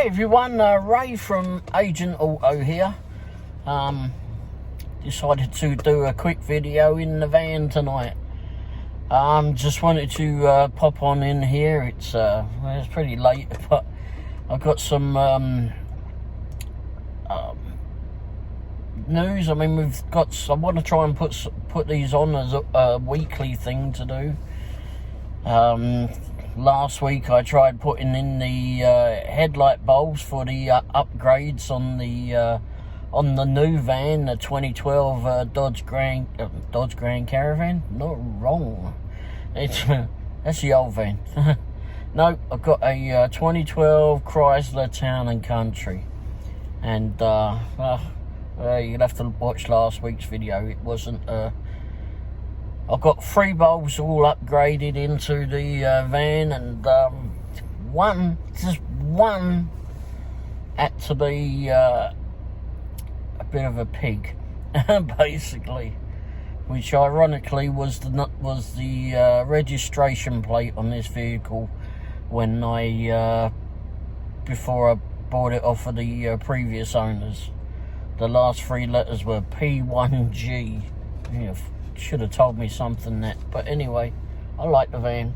Hey everyone, Ray from Agent Auto here. Decided to do a quick video in the van tonight. Just wanted to pop on in here. It's pretty late, but I've got some news. I mean, I want to try and put these on as a weekly thing to do. Last week I tried putting in the headlight bulbs for the upgrades on the new van, the 2012 Dodge Grand Caravan. Not wrong. That's the old van. No, I've got a 2012 Chrysler Town and Country, and you'll have to watch last week's video. It wasn't. I've got 3 bulbs all upgraded into the van, and just one had to be a bit of a pig, basically, which ironically was the registration plate on this vehicle when before I bought it off of the previous owners. The last 3 letters were P1G. Yeah, should have told me something but anyway, I like the van,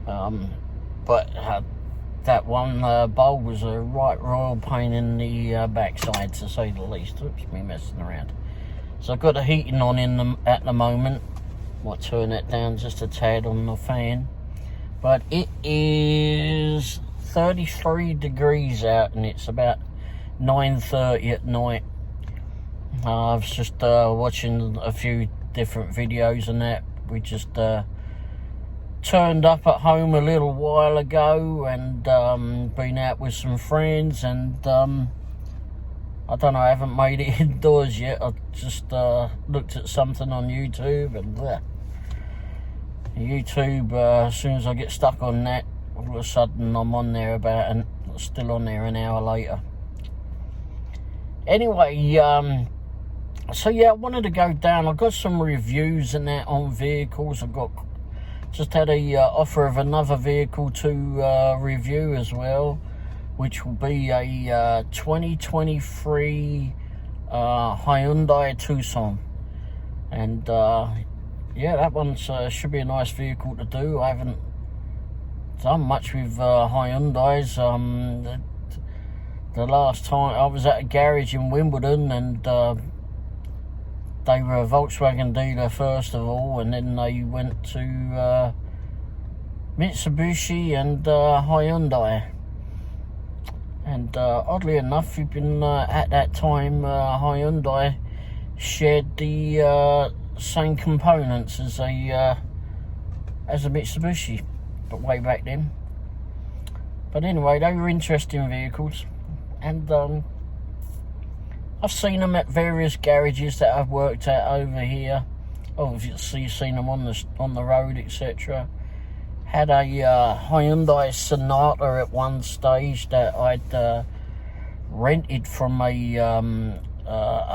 but that one bulb was a right royal pain in the backside, to say the least. Oops, me messing around. So I've got the heating on at the moment. Might turn that down just a tad on the fan, but it is 33 degrees out and it's about 9:30 at night. I was just watching a few different videos and that. We just turned up at home a little while ago and been out with some friends, and I don't know, I haven't made it indoors yet. I just looked at something on YouTube, and YouTube, as soon as I get stuck on that, all of a sudden I'm on there still on there an hour later. Anyway, so yeah, I wanted to go down. I've got some reviews and that on vehicles. Just had a offer of another vehicle to review as well, which will be a 2023 Hyundai Tucson. And yeah, that one should be a nice vehicle to do. I haven't done much with Hyundais. The last time I was at a garage in Wimbledon, and they were a Volkswagen dealer first of all, and then they went to Mitsubishi and Hyundai. And oddly enough, even at that time, Hyundai shared the same components as a Mitsubishi, but way back then. But anyway, they were interesting vehicles, and I've seen them at various garages that I've worked at over here. Obviously, you've seen them on the road, etc. Had a Hyundai Sonata at one stage that I'd rented from a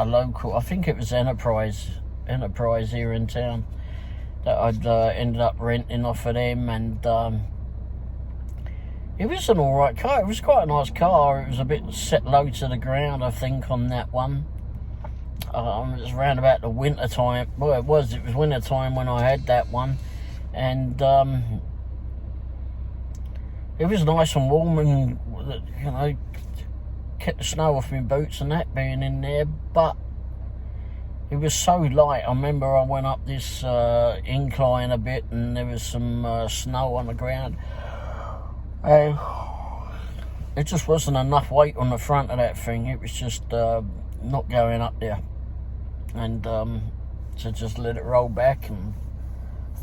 local, I think it was Enterprise here in town, that I'd ended up renting off of them, and it was an alright car. It was quite a nice car. It was a bit set low to the ground, I think, on that one. It was around about the winter time. Well, it was winter time when I had that one, and it was nice and warm, and you know, kept the snow off my boots and that being in there. But it was so light. I remember I went up this incline a bit, and there was some snow on the ground. It just wasn't enough weight on the front of that thing. It was just not going up there, and to just let it roll back and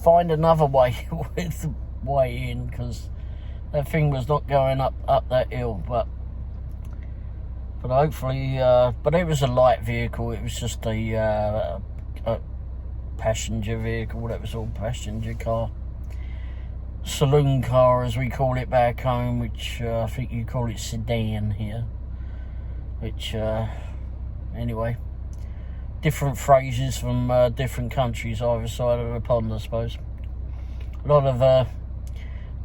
find another way with the way in, because that thing was not going up that hill. But hopefully, but it was a light vehicle. It was just a passenger vehicle. That was all passenger car. Saloon car, as we call it back home, which I think you call it sedan here, which anyway, different phrases from different countries either side of the pond, I suppose. A lot of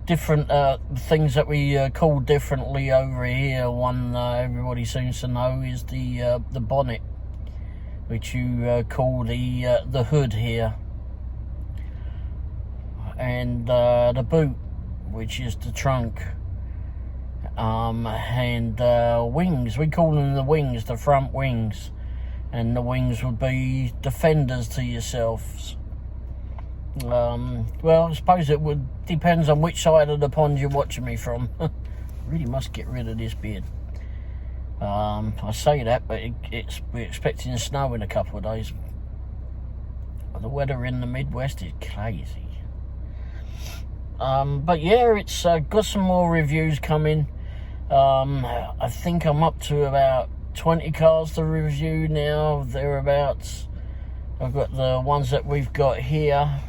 different things that we call differently over here. One everybody seems to know is the bonnet, which you call the hood here, and the boot, which is the trunk, and wings. We call them the wings, the front wings, and the wings would be defenders to yourselves. Well, I suppose it would depends on which side of the pond you're watching me from. Really must get rid of this beard. I say that, but we're expecting snow in a couple of days. The weather in the Midwest is crazy. But yeah, it's got some more reviews coming. I think I'm up to about 20 cars to review now, thereabouts. I've got the ones that we've got here.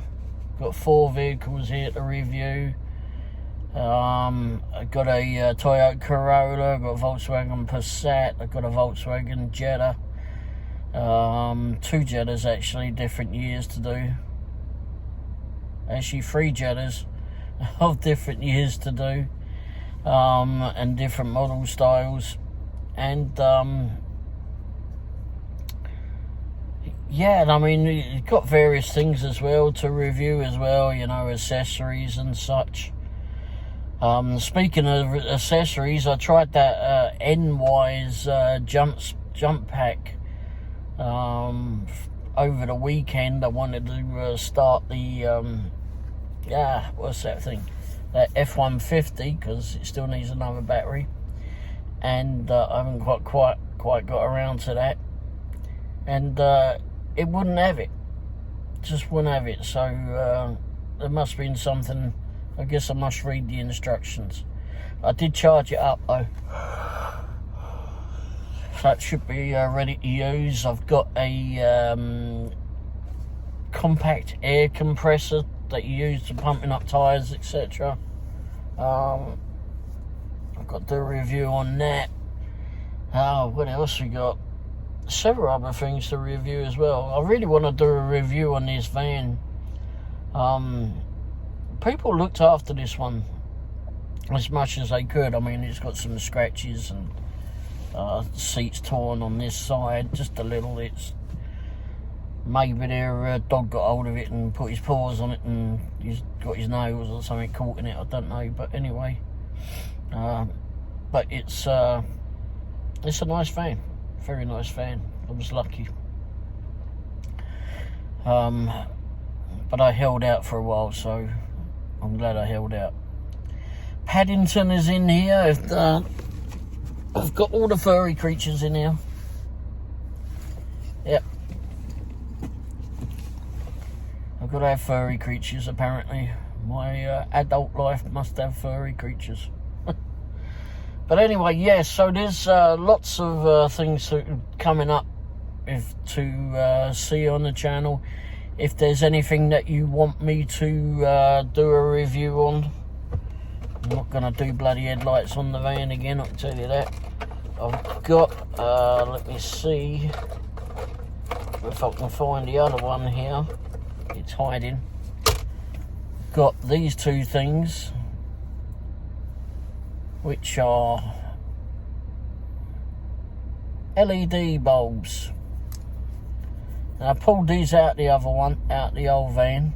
Got 4 vehicles here to review. I've got a Toyota Corolla, I've got a Volkswagen Passat, I've got a Volkswagen Jetta. 2 Jettas actually, different years to do. Actually 3 Jettas of different years to do. And different model styles. And yeah, I mean, you've got various things as well to review as well, you know, accessories and such. Speaking of accessories, I tried that N-Wise jump pack over the weekend. I wanted to start the, what's that thing? That F-150, because it still needs another battery. And I haven't quite got around to that. And it wouldn't have it. Just wouldn't have it. So there must have been something. I guess I must read the instructions. I did charge it up though. So it should be ready to use. I've got a compact air compressor that you use for pumping up tyres, etc. I've got to do a review on that. What else we got? Several other things to review as well. I really want to do a review on this van. People looked after this one as much as they could. I mean, it's got some scratches and seats torn on this side, just a little. It's maybe their dog got hold of it and put his paws on it and he's got his nails or something caught in it, I don't know. But anyway, but it's a nice van. Very nice van. I was lucky. But I held out for a while, so I'm glad I held out. Paddington is in here. I've got all the furry creatures in here. Yep. I've got to have furry creatures, apparently. My adult life must have furry creatures. But anyway, yes, so there's lots of things coming up to see on the channel. If there's anything that you want me to do a review on, I'm not going to do bloody headlights on the van again, I can tell you that. I've got, let me see if I can find the other one here. It's hiding. Got these 2 things, which are LED bulbs. Now I pulled these out the old van.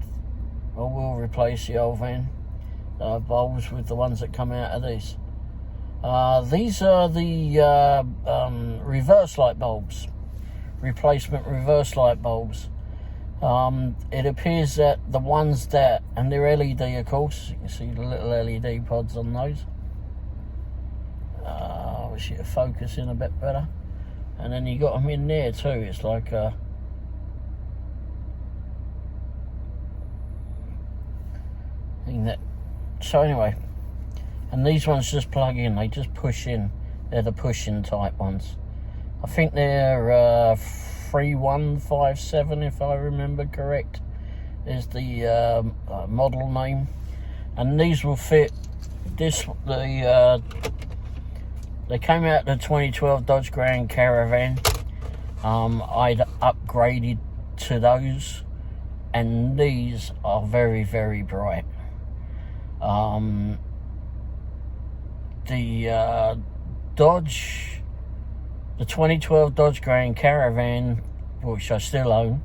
I will replace the old van bulbs with the ones that come out of these. These are the reverse light bulbs, replacement reverse light bulbs. It appears that the ones that, and they're LED of course, you can see the little LED pods on those. I wish it'd focus in a bit better. And then you got them in there too. It's like a thing that. So anyway, and these ones just plug in. They just push in. They're the push-in type ones. I think they're 3157, if I remember correct, is the model name. And these will fit this. They came out the 2012 Dodge Grand Caravan. I'd upgraded to those, and these are very, very bright. The Dodge, the 2012 Dodge Grand Caravan, which I still own.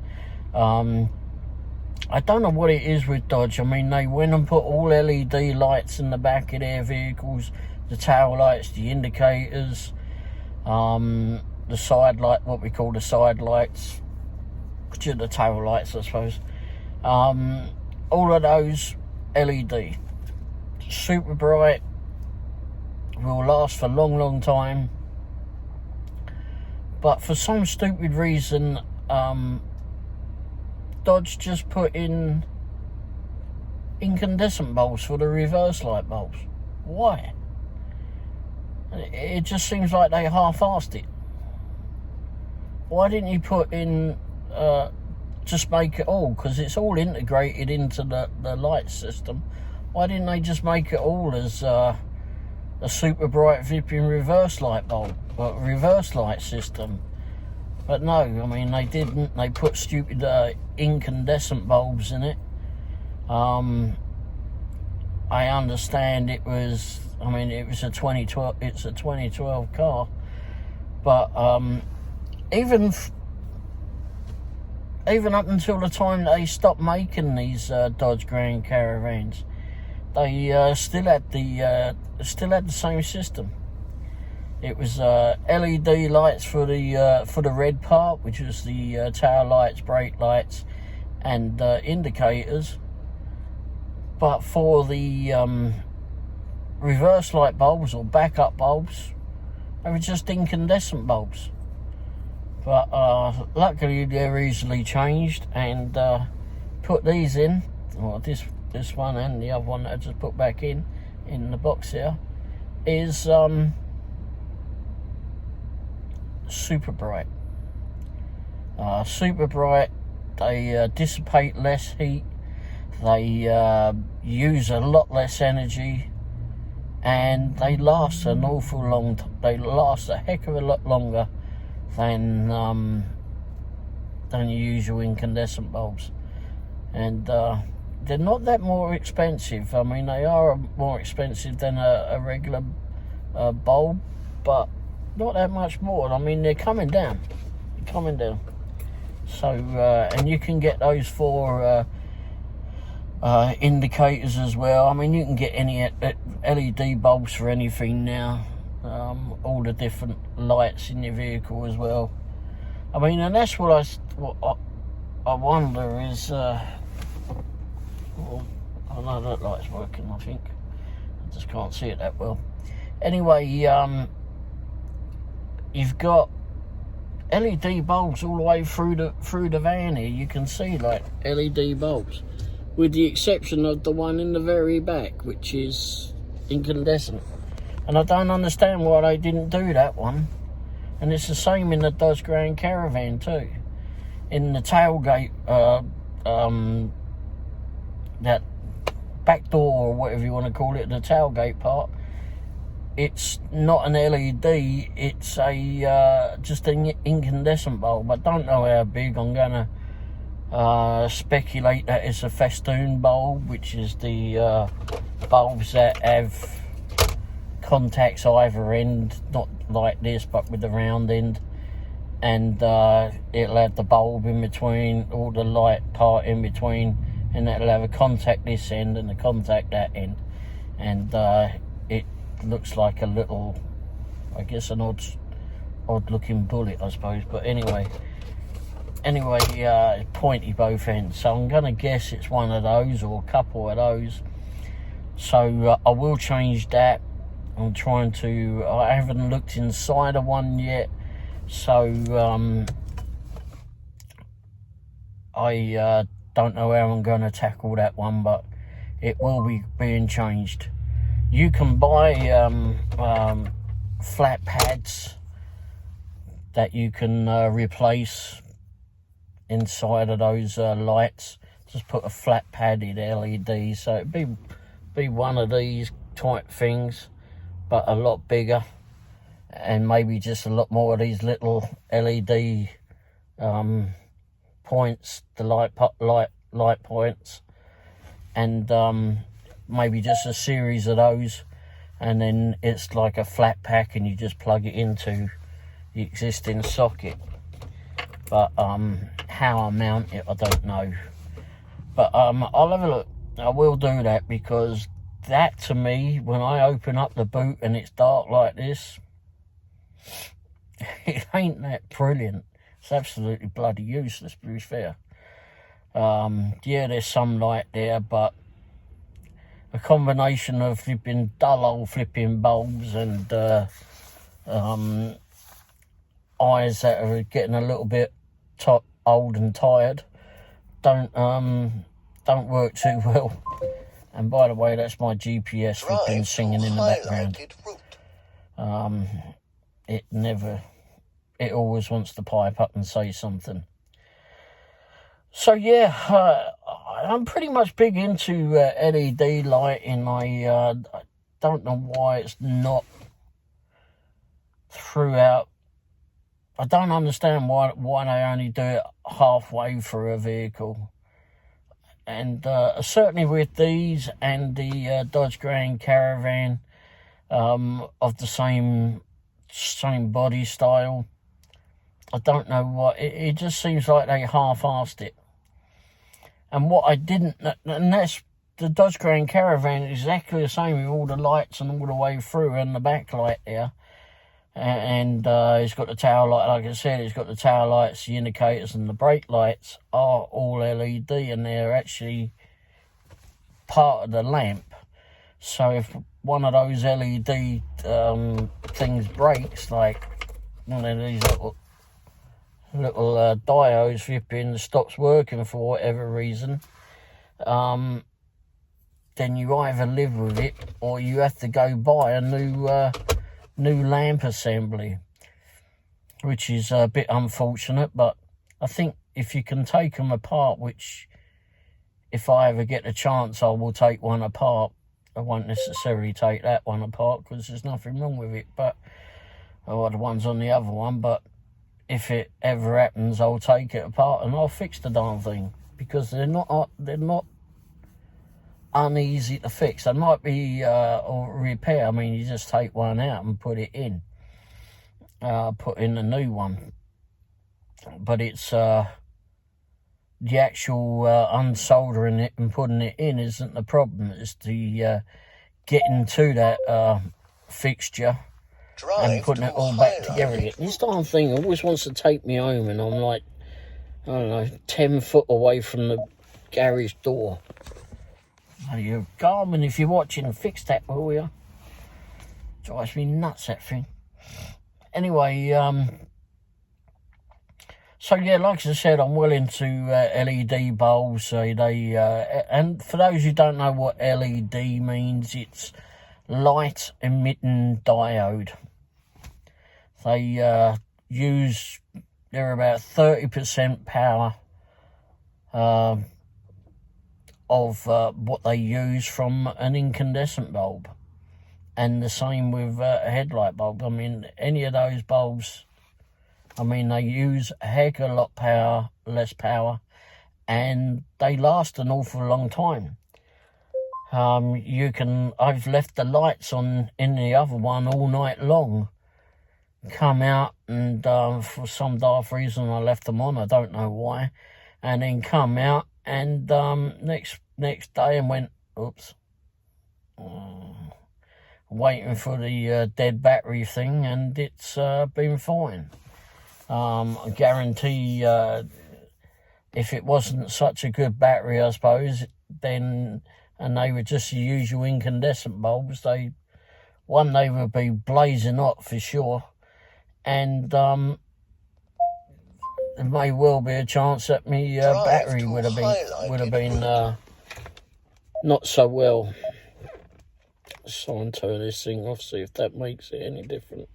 I don't know what it is with Dodge. I mean, they went and put all LED lights in the back of their vehicles, the tail lights, the indicators, the side light, what we call the side lights, which are the tail lights, I suppose. All of those LED, super bright, will last for a long time. But for some stupid reason, Dodge just put in incandescent bulbs for the reverse light bulbs. Why? It just seems like they half-assed it. Why didn't you put in, just make it all? Because it's all integrated into the light system. Why didn't they just make it all as a super bright flipping reverse light bulb, reverse light system? But no, I mean, they didn't. They put stupid incandescent bulbs in it. I understand it was, I mean, it was a 2012, it's a 2012 car. But even up until the time they stopped making these Dodge Grand Caravans, they still had the same system. It was LED lights for the red part, which was the tail lights, brake lights, and indicators. But for the reverse light bulbs or backup bulbs, they were just incandescent bulbs. But luckily they're easily changed, and put these in. Well, this one and the other one that I just put back in the box here is super bright. Super bright. They dissipate less heat. They use a lot less energy, and they last an awful long time. They last a heck of a lot longer than your usual incandescent bulbs, and they're not that more expensive. I mean, they are more expensive than a regular bulb, but not that much more. I mean, they're coming down. So, and you can get those for indicators as well. I mean, you can get any LED bulbs for anything now. All the different lights in your vehicle as well. I mean, and that's what I wonder is, well, I know that light's working, I think. I just can't see it that well. Anyway, you've got LED bulbs all the way through the van here. You can see like LED bulbs, with the exception of the one in the very back, which is incandescent. And I don't understand why they didn't do that one. And it's the same in the Dodge Grand Caravan too. In the tailgate, that back door or whatever you want to call it, the tailgate part, it's not an LED, it's a just an incandescent bulb. I don't know how big. I'm gonna speculate that it's a festoon bulb, which is the bulbs that have contacts either end, not like this but with the round end, and it'll have the bulb in between, or the light part in between, and it'll have a contact this end and a contact that end, and it looks like a little, I guess, an odd looking bullet, I suppose. But anyway, pointy both ends, so I'm gonna guess it's one of those or a couple of those. So I will change that. I'm trying to, I haven't looked inside of one yet, so I don't know how I'm going to tackle that one, but it will be being changed. You can buy flat pads that you can replace inside of those lights. Just put a flat pad in LED, so it'd be one of these type things, but a lot bigger, and maybe just a lot more of these little LED points, the light points, and maybe just a series of those, and then it's like a flat pack and you just plug it into the existing socket. But how I mount it, I don't know. But I'll have a look. I will do that, because that, to me, when I open up the boot and it's dark like this, it ain't that brilliant. It's absolutely bloody useless, to be fair. Yeah, there's some light there, but a combination of flipping dull old flipping bulbs and eyes that are getting a little bit old and tired don't work too well. And by the way, that's my GPS flipping singing in the background. It always wants to pipe up and say something. So yeah, I'm pretty much big into LED lighting. I don't know why it's not throughout. I don't understand why they only do it halfway through a vehicle. And certainly with these and the Dodge Grand Caravan of the same body style, I don't know what, it just seems like they half-assed it. And what I didn't, and that's the Dodge Grand Caravan, is exactly the same with all the lights and all the way through, and the backlight there. And it's got the tail light, like I said, it's got the tail lights, the indicators and the brake lights are all LED, and they're actually part of the lamp. So if one of those LED things breaks, like one of these little diodes flipping stops working for whatever reason, then you either live with it or you have to go buy a new lamp assembly, which is a bit unfortunate. But I think if you can take them apart, which if I ever get a chance I will take one apart, I won't necessarily take that one apart because there's nothing wrong with it, but or the ones on the other one, but if it ever happens, I'll take it apart and I'll fix the darn thing, because they're not uneasy to fix. They might be or repair. I mean, you just take one out and put it in, put in a new one. But it's the actual unsoldering it and putting it in isn't the problem. It's the getting to that fixture and putting it all back together again. This darn thing always wants to take me home, and I'm like, I don't know, 10 foot away from the garage door. You Garmin, if you're watching, fix that, will you? Drives me nuts, that thing. Anyway, so yeah, like I said, I'm well into LED bulbs. So and for those who don't know what LED means, it's light emitting diode. They're about 30% power of what they use from an incandescent bulb, and the same with a headlight bulb. I mean, any of those bulbs, I mean, they use a heck of a lot less power, and they last an awful long time. I've left the lights on in the other one all night long, come out, and for some daft reason I left them on, I don't know why, and then come out and next day and went, oops, waiting for the dead battery thing, and it's been fine. I guarantee if it wasn't such a good battery, I suppose, then, and they were just the usual incandescent bulbs, they would be blazing hot for sure, and there may well be a chance that my battery would have been not so well. So I'll turn this thing off, see if that makes it any different.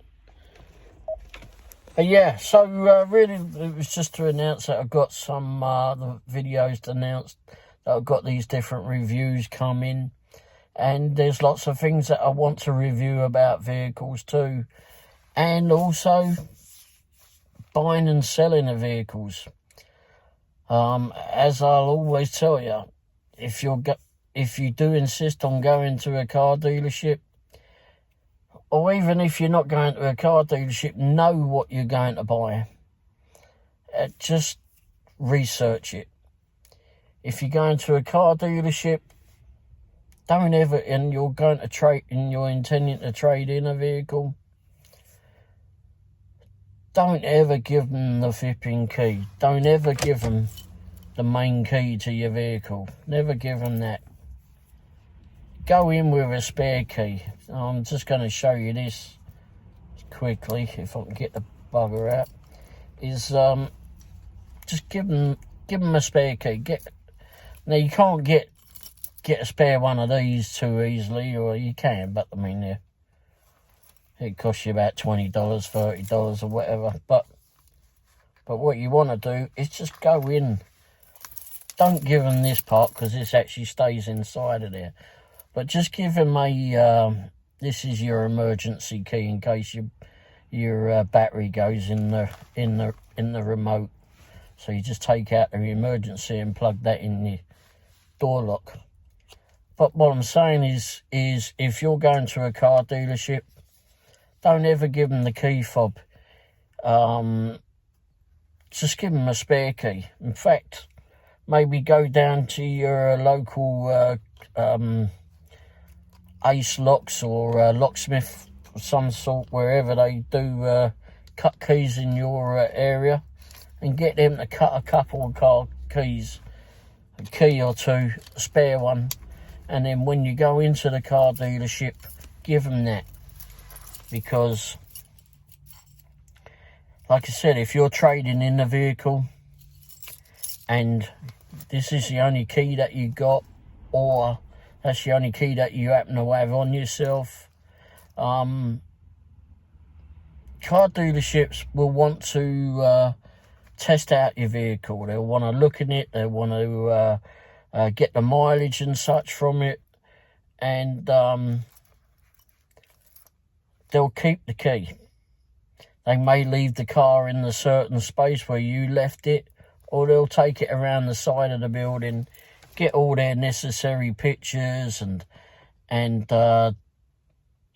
Yeah, so really it was just to announce that I've got some the videos to announce that I've got these different reviews coming, and there's lots of things that I want to review about vehicles too, and also buying and selling of vehicles. As I'll always tell you, if you're if you do insist on going to a car dealership, or even if you're not going to a car dealership, know what you're going to buy. Just research it. If you're going to a car dealership, don't ever, and you're going to trade, and you're intending to trade in a vehicle, don't ever give them the flipping key. Don't ever give them the main key to your vehicle. Never give them that. Go in with a spare key. I'm just going to show you this quickly, if I can get the bugger out. Is just give them a spare key. Now you can't get a spare one of these too easily, or you can, but I mean, it costs you about $20, $30 or whatever. But what you want to do is just go in. Don't give them this part, because this actually stays inside of there. But just give them a, this is your emergency key in case your battery goes in the remote. So you just take out the emergency and plug that in the door lock. But what I'm saying is if you're going to a car dealership, don't ever give them the key fob. Just give them a spare key. In fact, maybe go down to your local Ace Locks or locksmith of some sort, wherever they do cut keys in your area, and get them to cut a couple of car keys, a key or two, a spare one, and then when you go into the car dealership, give them that. Because, like I said, if you're trading in the vehicle and this is the only key that you got, or that's the only key that you happen to have on yourself, car dealerships will want to test out your vehicle. They'll want to look in it. They want to get the mileage and such from it, and they'll keep the key. They may leave the car in the certain space where you left it, or they'll take it around the side of the building, get all their necessary pictures and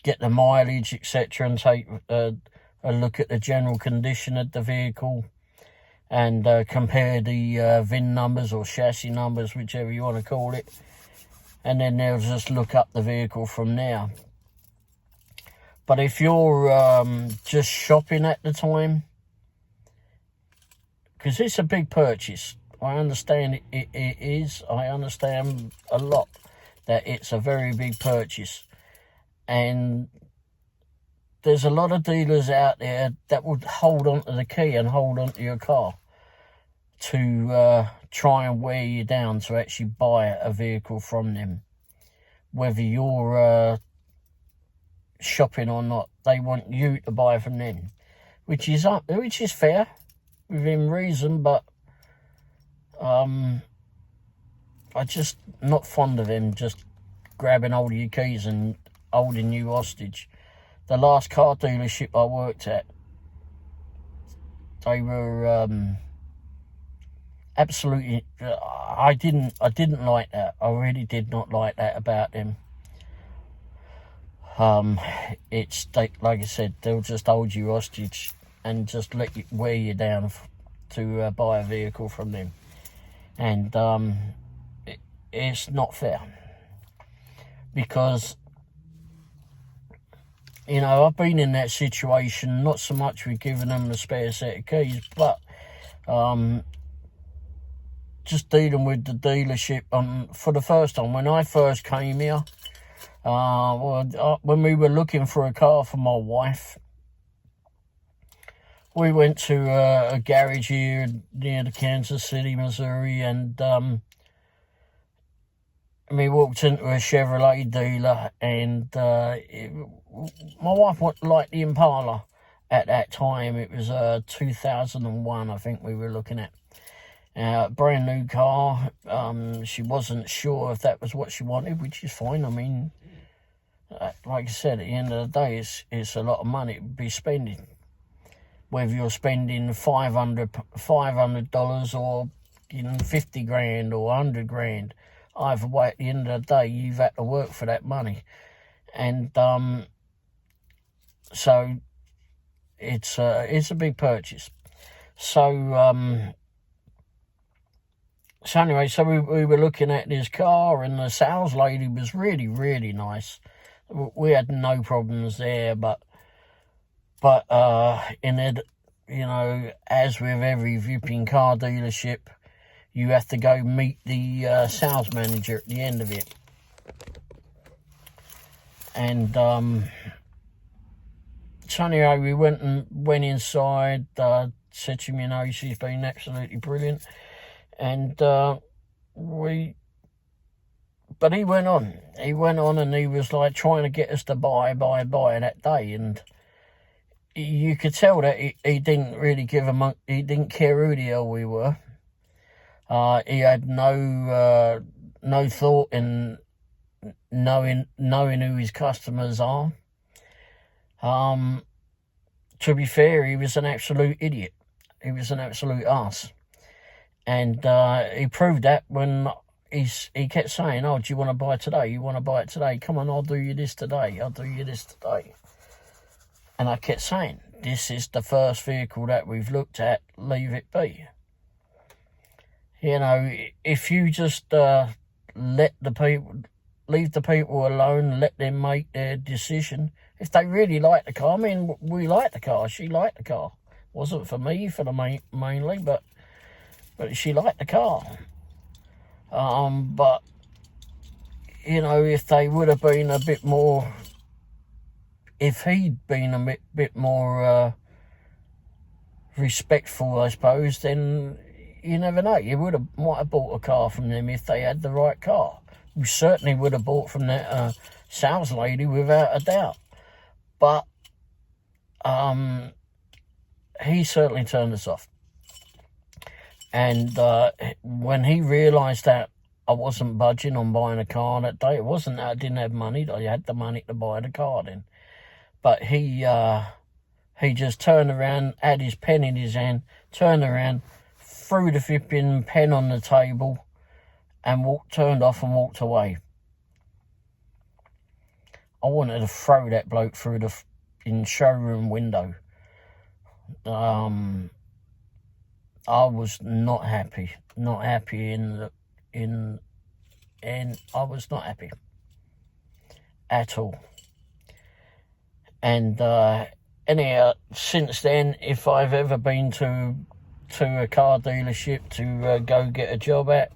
get the mileage, etc., and take a look at the general condition of the vehicle, and compare the VIN numbers or chassis numbers, whichever you want to call it, and then they'll just look up the vehicle from there. But if you're just shopping at the time, because it's a big purchase, I understand it is. I understand a lot that it's a very big purchase. And there's a lot of dealers out there that would hold on to the key and hold on to your car to try and wear you down to actually buy a vehicle from them. Whether you're shopping or not, they want you to buy from them, which is fair within reason, but I'm just not fond of them just grabbing hold of your keys and holding you hostage. The last car dealership I worked at, they were absolutely, I didn't like that. I really did not like that about them. It's like I said, they'll just hold you hostage and just let you wear you down to buy a vehicle from them, and it's not fair, because you know, I've been in that situation, not so much with giving them a spare set of keys, but just dealing with the dealership for the first time. When I first came here, when we were looking for a car for my wife, we went to a garage here near the Kansas City, Missouri, and we walked into a Chevrolet dealer, and my wife liked the Impala at that time. It was 2001, I think we were looking at. Brand new car. She wasn't sure if that was what she wanted, which is fine. I mean, like I said, at the end of the day, it's a lot of money to be spending. Whether you're spending $500 or $50 grand or $100 grand, either way, at the end of the day, you've had to work for that money. And so it's a big purchase. So anyway, so we were looking at this car, and the sales lady was really, really nice. We had no problems there, but in it, as with every flipping car dealership, you have to go meet the sales manager at the end of it. And so anyway, we went inside, said to him, she's been absolutely brilliant. And but he went on and he was like trying to get us to buy that day. And you could tell that he didn't really he didn't care who the hell we were. He had no thought in knowing who his customers are. To be fair, he was an absolute idiot. He was an absolute arse. And he proved that when he kept saying, "Oh, do you want to buy today? You want to buy it today? Come on, I'll do you this today. I'll do you this today." And I kept saying, "This is the first vehicle that we've looked at. Leave it be." If you just leave the people alone, let them make their decision. If they really like the car, we like the car. She liked the car. Wasn't for me, mainly, but she liked the car. But if they would have been a bit more, if he'd been a bit more respectful, I suppose, then you never know. You might have bought a car from them if they had the right car. We certainly would have bought from that sales lady without a doubt. But he certainly turned us off. And when he realised that I wasn't budging on buying a car that day, it wasn't that I didn't have money. I had the money to buy the car then. But he just turned around, had his pen in his hand, turned around, threw the flipping pen on the table, and turned off and walked away. I wanted to throw that bloke through the showroom window. I was not happy. Not happy and I was not happy at all. And anyhow, since then, if I've ever been to a car dealership to go get a job at,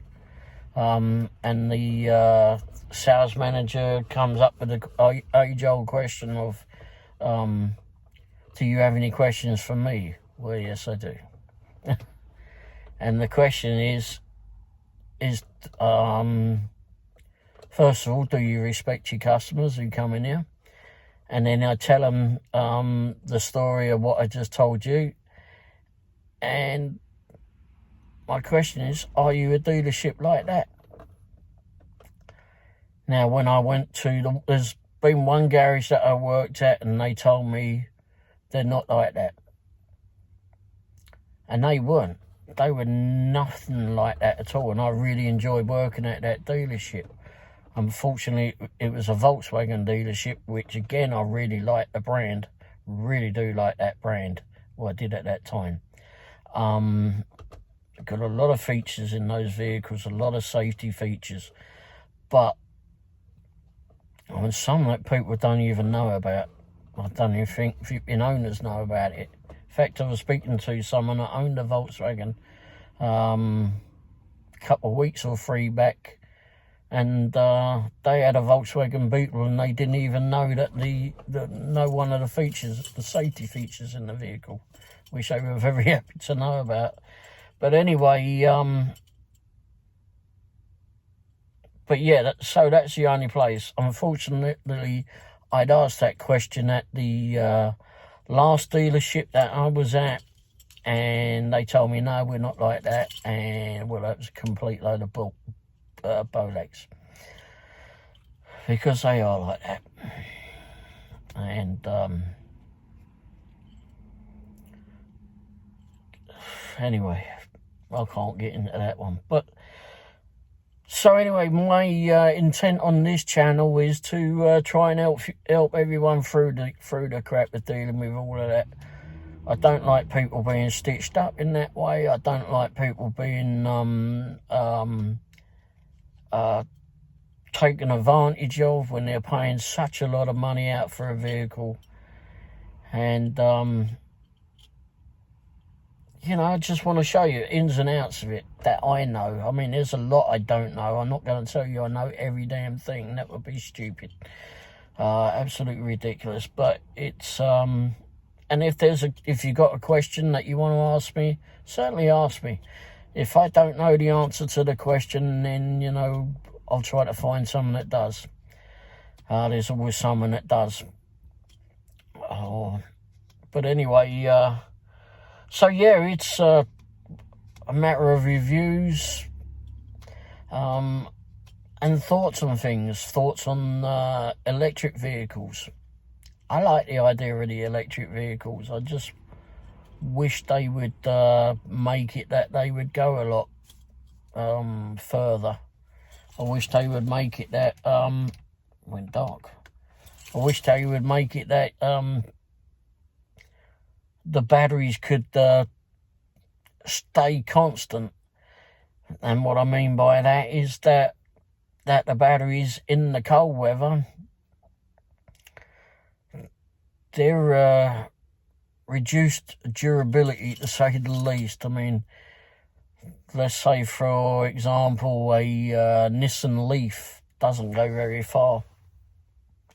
and the sales manager comes up with the age-old question of, do you have any questions for me? Well, yes, I do. And the question is first of all, do you respect your customers who come in here? And then I tell them the story of what I just told you. And my question is, are you a dealership like that? Now, when I went to there's been one garage that I worked at, and they told me they're not like that. And they weren't. They were nothing like that at all. And I really enjoyed working at that dealership. Unfortunately, it was a Volkswagen dealership, which again, I really like the brand. Really do like that brand. Well, I did at that time. Got a lot of features in those vehicles, a lot of safety features. But some that people don't even know about. I don't even think owners know about it. In fact, I was speaking to someone that owned a Volkswagen a couple of weeks or three back, and they had a Volkswagen Beetle, and they didn't even know that know one of the features, the safety features in the vehicle, which they were very happy to know about. But anyway, but yeah, so that's the only place. Unfortunately, I'd asked that question at the last dealership that I was at, and they told me, no, we're not like that. And well, that was a complete load of bollocks, because they are like that. And anyway, I can't get into that one. But So anyway, my intent on this channel is to try and help everyone through the crap of dealing with all of that. I don't like people being stitched up in that way. I don't like people being taken advantage of when they're paying such a lot of money out for a vehicle. And you know, I just want to show you ins and outs of it that I know. I mean, there's a lot I don't know. I'm not going to tell you I know every damn thing. That would be stupid. Absolutely ridiculous. But it's, and if you got a question that you want to ask me, certainly ask me. If I don't know the answer to the question, then, you know, I'll try to find someone that does. There's always someone that does. But anyway, so yeah, it's a matter of reviews and thoughts on things. Thoughts on electric vehicles. I like the idea of the electric vehicles. I just wish they would make it that they would go a lot further. I wish they would make it that went dark. I wish they would make it that the batteries could stay constant. And what I mean by that is that the batteries in the cold weather, they're reduced durability, to say the least. I mean, let's say, for example, a Nissan Leaf doesn't go very far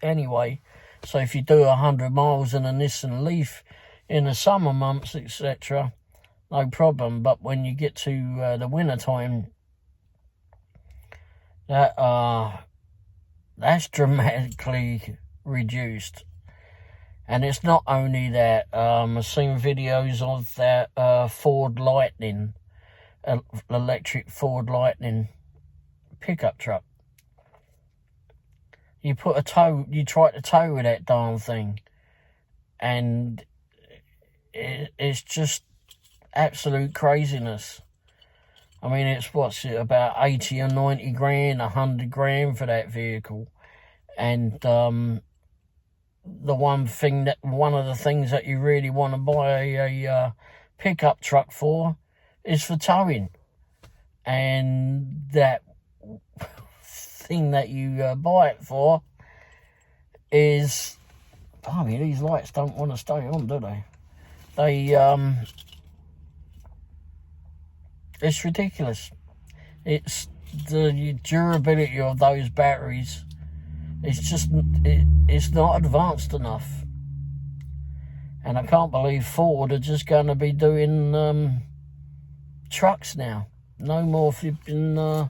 anyway. So if you do 100 miles in a Nissan Leaf in the summer months, etc., no problem. But when you get to the winter time, that's dramatically reduced. And it's not only that. I've seen videos of that Ford Lightning, electric Ford Lightning pickup truck. You try to tow with that darn thing, and it's just absolute craziness. I mean, it's about 80 or 90 grand, 100 grand for that vehicle. And one of the things that you really want to buy a pickup truck for is for towing. And that thing that you buy it for is, I mean, these lights don't want to stay on, do they? It's ridiculous. It's the durability of those batteries. It's not advanced enough. And I can't believe Ford are just going to be doing trucks now. No more flipping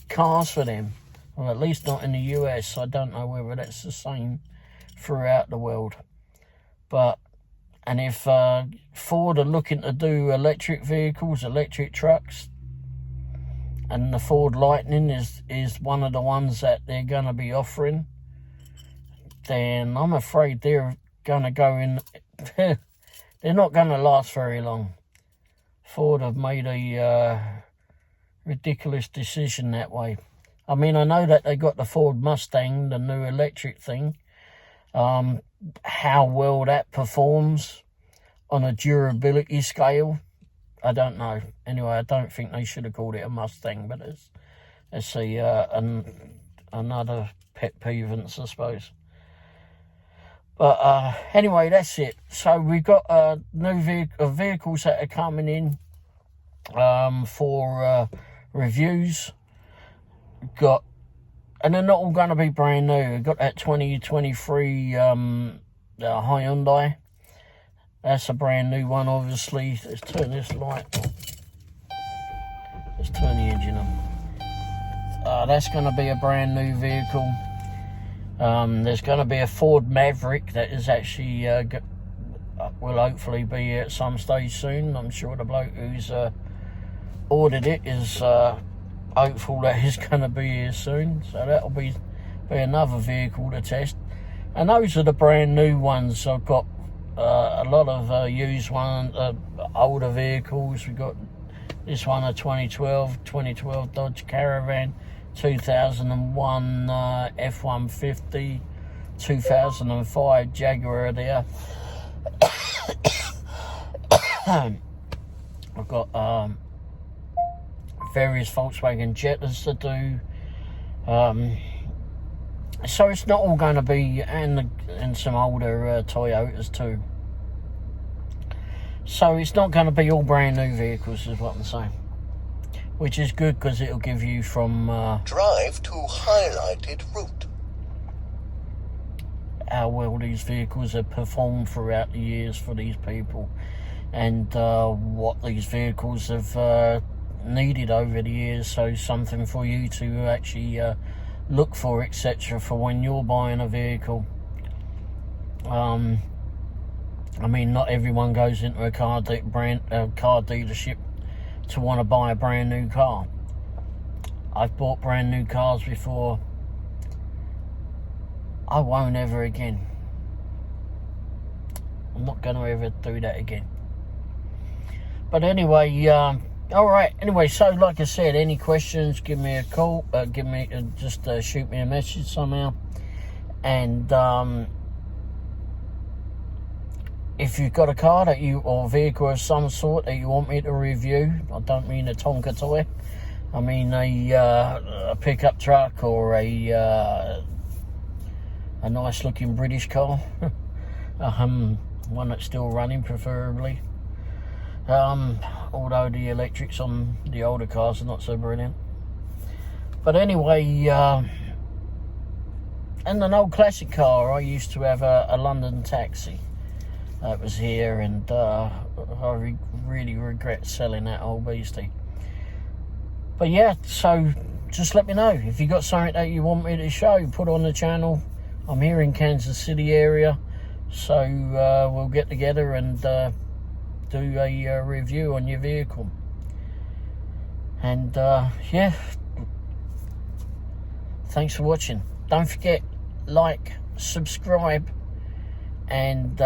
cars for them. Well, at least not in the US. I don't know whether that's the same throughout the world. And if Ford are looking to do electric vehicles, electric trucks, and the Ford Lightning is one of the ones that they're going to be offering, then I'm afraid they're going to go in. They're not going to last very long. Ford have made a ridiculous decision that way. I mean, I know that they got the Ford Mustang, the new electric thing. How well that performs on a durability scale, I don't know. Anyway, I don't think they should have called it a Mustang, but it's another pet peevance, I suppose. But anyway, that's it. So we've got new vehicles that are coming in for reviews. And they're not all going to be brand new. We've got that 2023 Hyundai. That's a brand new one, obviously. Let's turn this light on. Let's turn the engine on. That's going to be a brand new vehicle. There's going to be a Ford Maverick that is actually will hopefully be here at some stage soon. I'm sure the bloke who's ordered it is hopeful that it's going to be here soon. So that'll be another vehicle to test. And those are the brand new ones. I've got a lot of used ones, older vehicles. We've got This one a 2012 Dodge Caravan, 2001 F-150, 2005 Jaguar there. I've got various Volkswagen Jettas to do. So it's not all going to be, and some older Toyotas too. So it's not going to be all brand new vehicles, is what I'm saying. Which is good, because it'll give you from... drive to highlighted route. How well these vehicles have performed throughout the years for these people. And what these vehicles have needed over the years. So something for you to actually look for, etc. for when you're buying a vehicle. I mean, not everyone goes into a car dealership to want to buy a brand new car. I've bought brand new cars before. I won't ever again. I'm not going to ever do that again. But anyway, alright. Anyway, so like I said, any questions, give me a call. Just shoot me a message somehow. And if you've got a car that or vehicle of some sort that you want me to review, I don't mean a Tonka toy. I mean a pickup truck, or a nice looking British car. One that's still running, preferably. Although the electrics on the older cars are not so brilliant. But anyway, and an old classic car, I used to have a London Taxi. It was here, and I really regret selling that old beastie. But yeah, so just let me know if you got something that you want me to show, put on the channel. I'm here in Kansas City area, so we'll get together and do a review on your vehicle. And yeah, thanks for watching. Don't forget, like, subscribe, and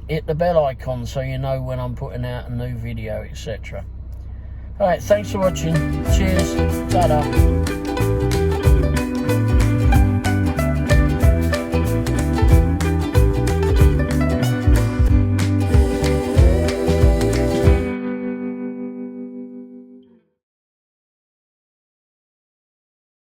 hit the bell icon so you know when I'm putting out a new video, etc. Alright, thanks for watching. Cheers. Ta-da.